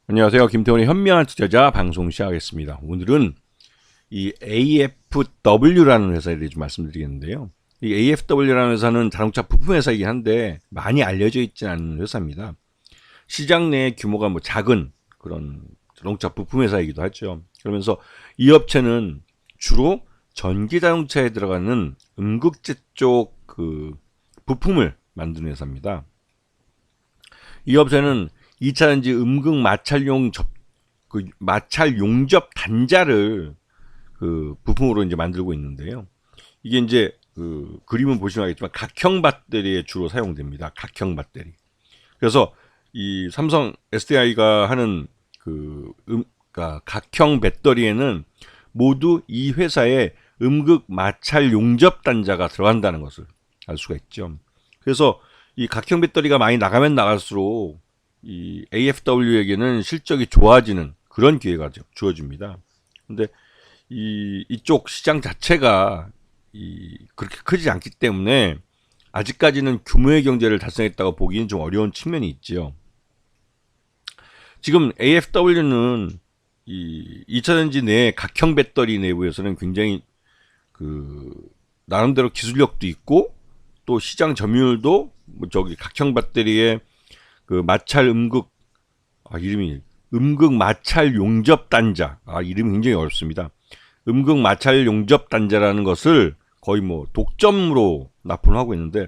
안녕하세요. 김태훈의 현명한 투자자 방송 시작하겠습니다. 오늘은 이 AFW라는 회사에 대해 좀 말씀드리겠는데요. 이 AFW라는 회사는 자동차 부품 회사이긴 한데 많이 알려져 있지 않은 회사입니다. 시장 내 규모가 작은 그런 자동차 부품 회사이기도 하죠. 그러면서 이 업체는 주로 전기 자동차에 들어가는 음극재 쪽 그 부품을 만드는 회사입니다. 이 업체는 2차전지 음극 마찰 용접 단자를 그 부품으로 이제 만들고 있는데요. 이게 이제 그 그림은 보시면 알겠지만 각형 배터리에 주로 사용됩니다. 각형 배터리. 그래서 이 삼성 SDI가 하는 그러니까 각형 배터리에는 모두 이 회사의 음극 마찰 용접 단자가 들어간다는 것을 알 수가 있죠. 그래서 이 각형 배터리가 많이 나가면 나갈수록 이 AFW에게는 실적이 좋아지는 그런 기회가 주어집니다. 근데 이쪽 시장 자체가 그렇게 크지 않기 때문에 아직까지는 규모의 경제를 달성했다고 보기는 좀 어려운 측면이 있지요. 지금 AFW는 이 2차전지 내 각형 배터리 내부에서는 굉장히 그 나름대로 기술력도 있고 또 시장 점유율도 각형 배터리의 그 마찰 이름이 음극 마찰 용접 단자. 이름이 굉장히 어렵습니다. 음극 마찰 용접 단자라는 것을 거의 독점으로 납품을 하고 있는데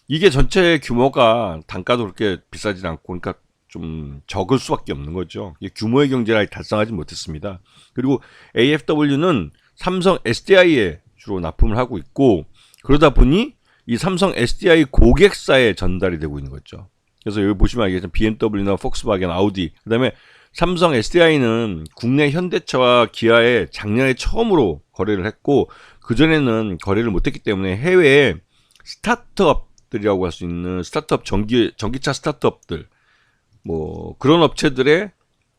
이게 전체 규모가 단가도 그렇게 비싸진 않고 그러니까 좀 적을 수밖에 없는 거죠. 이게 규모의 경제를 달성하지 못했습니다. 그리고 AFW는 삼성 SDI에 주로 납품을 하고 있고 그러다 보니 이 삼성 SDI 고객사에 전달이 되고 있는 거죠. 그래서 여기 보시면 알겠지만 BMW나 폭스바겐, 아우디, 그다음에 삼성 SDI는 국내 현대차와 기아에 작년에 처음으로 거래를 했고 그전에는 거래를 못했기 때문에 해외에 스타트업들이라고 할 수 있는 스타트업 전기차 스타트업들 그런 업체들의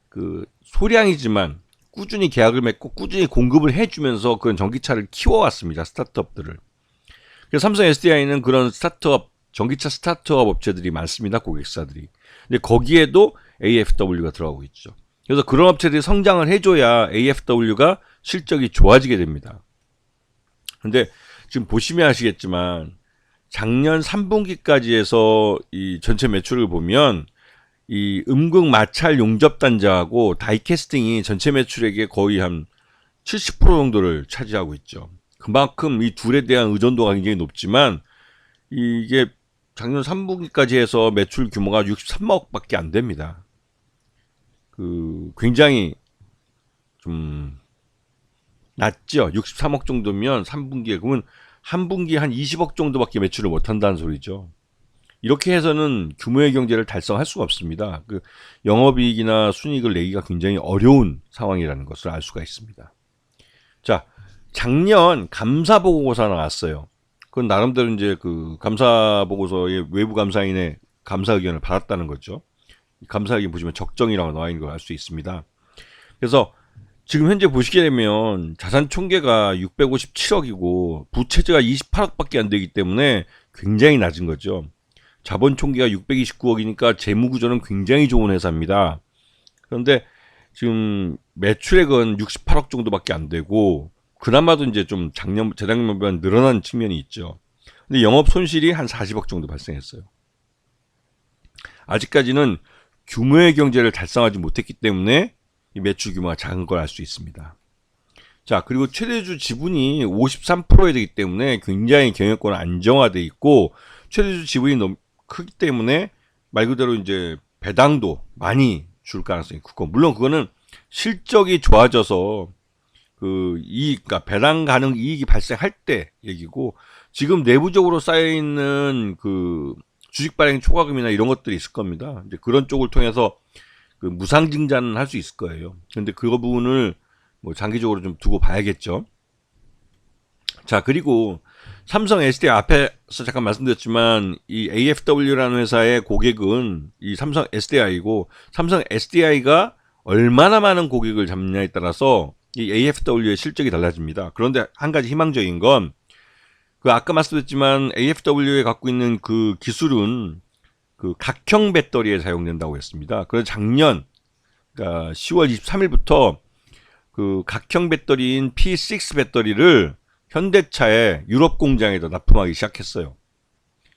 그 소량이지만 꾸준히 계약을 맺고 꾸준히 공급을 해주면서 그런 전기차를 키워왔습니다. 스타트업들을. 그래서 삼성 SDI는 그런 전기차 스타트업 업체들이 많습니다. 고객사들이. 근데 거기에도 AFW가 들어가고 있죠. 그래서 그런 업체들이 성장을 해줘야 AFW가 실적이 좋아지게 됩니다. 근데 지금 보시면 아시겠지만 작년 3분기까지 해서 이 전체 매출을 보면 이 음극 마찰 용접 단자하고 다이캐스팅이 전체 매출액의 거의 한 70% 정도를 차지하고 있죠. 그만큼 이 둘에 대한 의존도가 굉장히 높지만 이게 작년 3분기까지 해서 매출 규모가 63억밖에 안 됩니다. 굉장히 좀 낮죠. 63억 정도면 3분기에 그러면 한 분기에 한 20억 정도밖에 매출을 못 한다는 소리죠. 이렇게 해서는 규모의 경제를 달성할 수가 없습니다. 영업이익이나 순이익을 내기가 굉장히 어려운 상황이라는 것을 알 수가 있습니다. 자, 작년 감사 보고서가 나왔어요. 그건 나름대로 이제 그 감사 보고서의 외부 감사인의 감사 의견을 받았다는 거죠. 감사 의견 보시면 적정이라고 나와 있는 걸 알 수 있습니다. 그래서 지금 현재 보시게 되면 자산 총계가 657억이고 부채가 28억밖에 안 되기 때문에 굉장히 낮은 거죠. 자본 총계가 629억이니까 재무 구조는 굉장히 좋은 회사입니다. 그런데 지금 매출액은 68억 정도밖에 안 되고 그나마도 이제 좀 재작년보다 늘어난 측면이 있죠. 근데 영업 손실이 한 40억 정도 발생했어요. 아직까지는 규모의 경제를 달성하지 못했기 때문에 이 매출 규모가 작은 걸 알 수 있습니다. 자, 그리고 최대주 지분이 53%에 되기 때문에 굉장히 경영권은 안정화돼 있고 최대주 지분이 너무 크기 때문에 말 그대로 이제 배당도 많이 줄 가능성이 크고 물론 그거는 실적이 좋아져서 그러니까 배당 가능 이익이 발생할 때 얘기고 지금 내부적으로 쌓여 있는 그 주식 발행 초과금이나 이런 것들이 있을 겁니다. 이제 그런 쪽을 통해서 무상 증자는 할 수 있을 거예요. 근데 그 부분을 장기적으로 좀 두고 봐야겠죠. 자, 그리고 삼성 SDI 앞에서 잠깐 말씀드렸지만 이 AFW라는 회사의 고객은 이 삼성 SDI고 삼성 SDI가 얼마나 많은 고객을 잡느냐에 따라서 이 AFW의 실적이 달라집니다. 그런데 한 가지 희망적인 건 아까 말씀드렸지만 AFW에 갖고 있는 그 기술은 각형 배터리에 사용된다고 했습니다. 그래서 작년 그러니까 10월 23일부터 그 각형 배터리인 P6 배터리를 현대차의 유럽 공장에다 납품하기 시작했어요.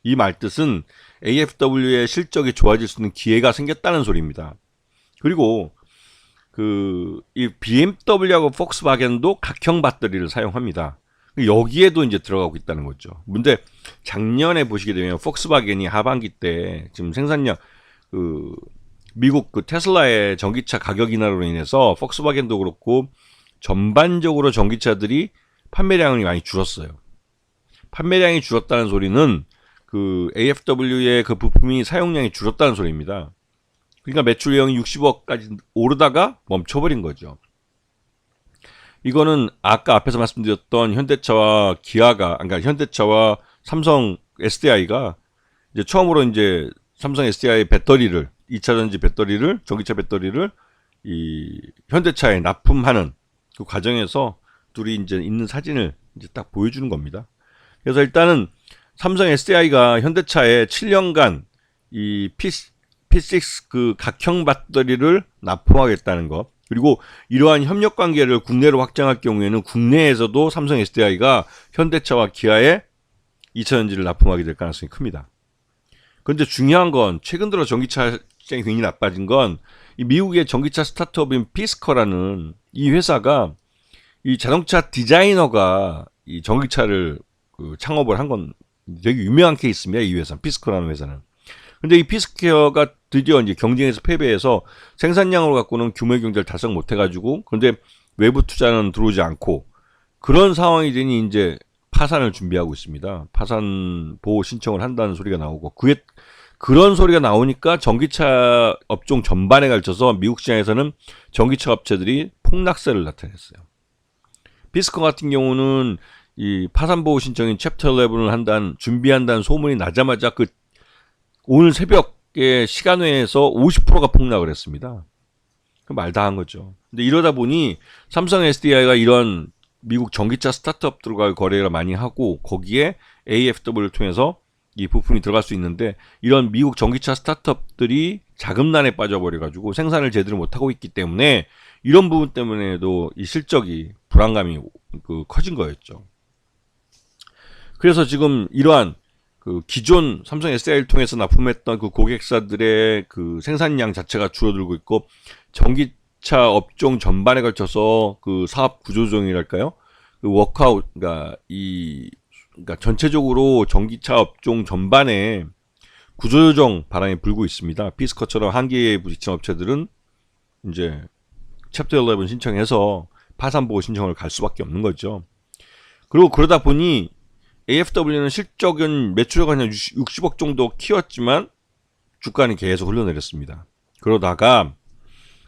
이 말뜻은 AFW의 실적이 좋아질 수 있는 기회가 생겼다는 소리입니다. 그리고 이 BMW하고 폭스바겐도 각형 배터리를 사용합니다. 여기에도 이제 들어가고 있다는 거죠. 근데 작년에 보시게 되면 폭스바겐이 하반기 때 지금 생산량 미국 테슬라의 전기차 가격 인하로 인해서 폭스바겐도 그렇고 전반적으로 전기차들이 판매량이 많이 줄었어요. 판매량이 줄었다는 소리는 AFW의 그 부품이 사용량이 줄었다는 소리입니다. 그러니까 매출량이 60억까지 오르다가 멈춰버린 거죠. 이거는 아까 앞에서 말씀드렸던 현대차와 그러니까 현대차와 삼성 SDI가 이제 처음으로 이제 삼성 SDI 배터리를 2차전지 배터리를 전기차 배터리를 이 현대차에 납품하는 그 과정에서 둘이 이제 있는 사진을 이제 딱 보여주는 겁니다. 그래서 일단은 삼성 SDI가 현대차에 7년간 이 P6 그 각형 배터리를 납품하겠다는 것, 그리고 이러한 협력 관계를 국내로 확장할 경우에는 국내에서도 삼성 SDI가 현대차와 기아에 2차전지를 납품하게 될 가능성이 큽니다. 그런데 중요한 건 최근 들어 전기차 시장이 굉장히 나빠진 건 이 미국의 전기차 스타트업인 피스커라는 이 회사가 이 자동차 디자이너가 이 전기차를 창업을 한 건 되게 유명한 케이스입니다. 이 회사 피스커라는 회사는. 근데 이 피스커가 드디어 이제 경쟁에서 패배해서 생산량으로 갖고는 규모 경제를 달성 못해가지고, 그런데 외부 투자는 들어오지 않고 그런 상황이 되니 이제 파산을 준비하고 있습니다. 파산 보호 신청을 한다는 소리가 나오고, 그런 소리가 나오니까 전기차 업종 전반에 걸쳐서 미국 시장에서는 전기차 업체들이 폭락세를 나타냈어요. 피스커 같은 경우는 이 파산 보호 신청인 챕터 11을 준비한다는 소문이 나자마자 오늘 새벽에 시간외에서 50%가 폭락을 했습니다. 말 다 한 거죠. 근데 이러다 보니 삼성 SDI가 이런 미국 전기차 스타트업들과 거래를 많이 하고 거기에 AFW를 통해서 이 부품이 들어갈 수 있는데, 이런 미국 전기차 스타트업들이 자금난에 빠져버려가지고 생산을 제대로 못하고 있기 때문에 이런 부분 때문에도 이 실적이 불안감이 커진 거였죠. 그래서 지금 이러한 기존 삼성 SDI를 통해서 납품했던 고객사들의 생산량 자체가 줄어들고 있고, 전기차 업종 전반에 걸쳐서 사업 구조조정이랄까요? 워크아웃, 그러니까 전체적으로 전기차 업종 전반에 구조조정 바람이 불고 있습니다. 피스커처럼 한계에 부딪힌 업체들은 이제 챕터 11 신청해서 파산보호 신청을 갈 수밖에 없는 거죠. 그리고 그러다 보니 AFW는 실적은 매출액 한 60억 정도 키웠지만 주가는 계속 흘러내렸습니다. 그러다가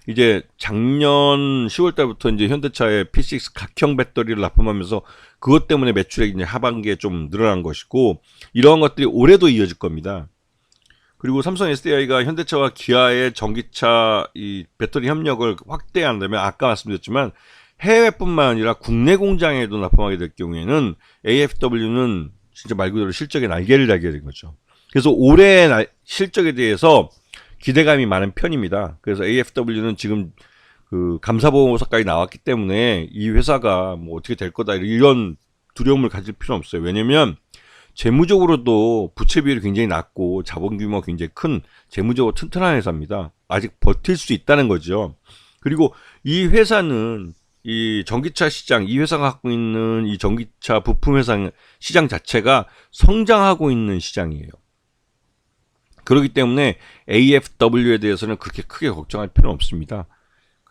이제 작년 10월 달부터 이제 현대차의 P6 각형 배터리를 납품하면서 그것 때문에 매출액이 이제 하반기에 좀 늘어난 것이고, 이러한 것들이 올해도 이어질 겁니다. 그리고 삼성 SDI가 현대차와 기아의 전기차 이 배터리 협력을 확대한다면 아까 말씀드렸지만 해외뿐만 아니라 국내 공장에도 납품하게 될 경우에는 AFW는 진짜 말 그대로 실적의 날개를 달게 된 거죠. 그래서 올해 실적에 대해서 기대감이 많은 편입니다. 그래서 AFW는 지금 감사보고서까지 나왔기 때문에 이 회사가 뭐 어떻게 될 거다 이런 두려움을 가질 필요는 없어요. 왜냐면 재무적으로도 부채 비율이 굉장히 낮고 자본 규모가 굉장히 큰 재무적으로 튼튼한 회사입니다. 아직 버틸 수 있다는 거죠. 그리고 이 회사는 이 전기차 시장, 이 회사가 갖고 있는 이 전기차 부품 회사 시장 자체가 성장하고 있는 시장이에요. 그렇기 때문에 AFW에 대해서는 그렇게 크게 걱정할 필요는 없습니다.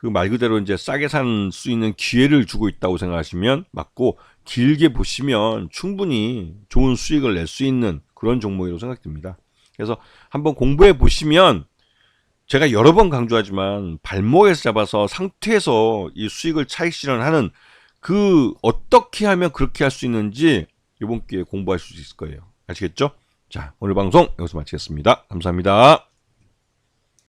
말 그대로 이제 싸게 살 수 있는 기회를 주고 있다고 생각하시면 맞고, 길게 보시면 충분히 좋은 수익을 낼 수 있는 그런 종목이라고 생각됩니다. 그래서 한번 공부해 보시면, 제가 여러 번 강조하지만 발목에서 잡아서 상태에서 이 수익을 차익 실현하는 어떻게 하면 그렇게 할 수 있는지 이번 기회에 공부할 수 있을 거예요. 아시겠죠? 자, 오늘 방송 여기서 마치겠습니다. 감사합니다.